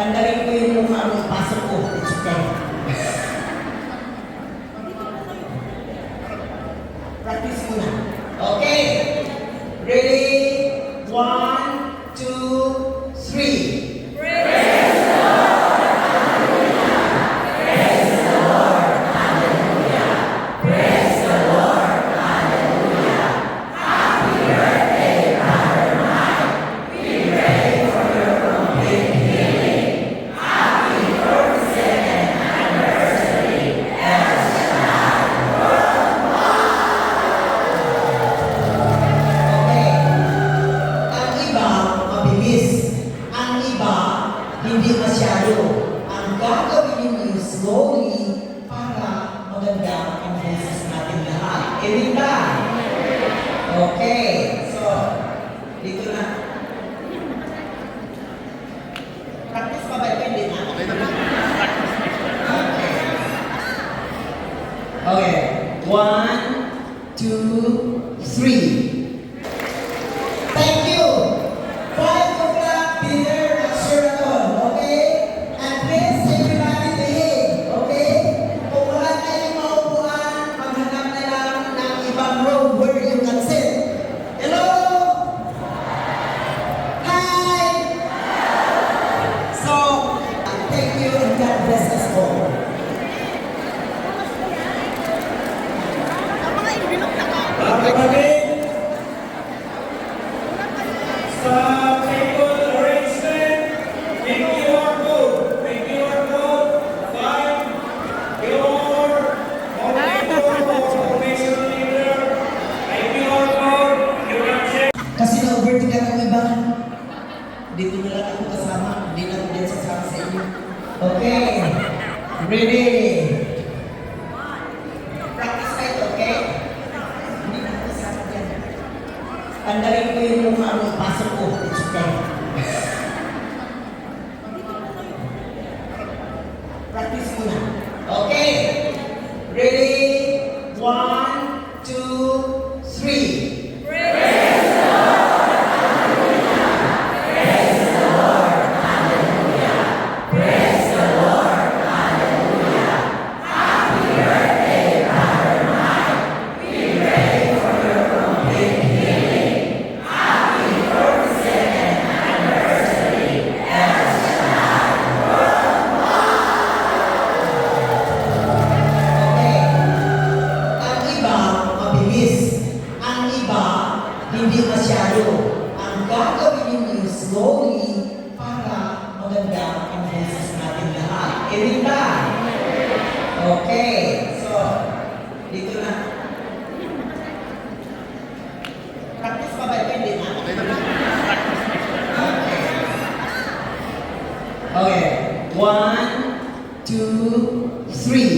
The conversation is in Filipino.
Tanggalin ko yung pasok ko. It's okay. Practice muna. Okay. Ready? 1, 2, 3. Hindi masyado. Ang gagawin ninyo slowly para maganda ang boses natin lahat. Every time. Okay. So, dito na. Practice pa ba ito? Hindi na. Okay. 1, 2, 3. Thank you. 5 o'clock dinner at Sheraton, okay? And please, everybody behave, okay? Kung wala kayong maupuan, maghanap na lang ng ibang room where you can sit. Hello? Hi! So, thank you and God bless us all. Mga kapatid, sa table arrangement, may QR code. May QR code. Find your moderator or formation leader. May QR code. You can check. Kasi na-overtake ka ng iba. Dito na lang ako kasama. Hindi na ako din sasama sa inyo. Okay. Ready? Practice right, okay? Hindi na ako kasama dyan. Tanggalin ko yung pasok ko. It's okay. Practice muna. Okay. Ready? 1, 2, 3. Hindi masyado. Ang gagawin ninyo slowly para maganda ang boses natin lahat. Every time. Okay. So, dito na. Practice pa ba ito? Hindi na. Okay. 1, 2, 3.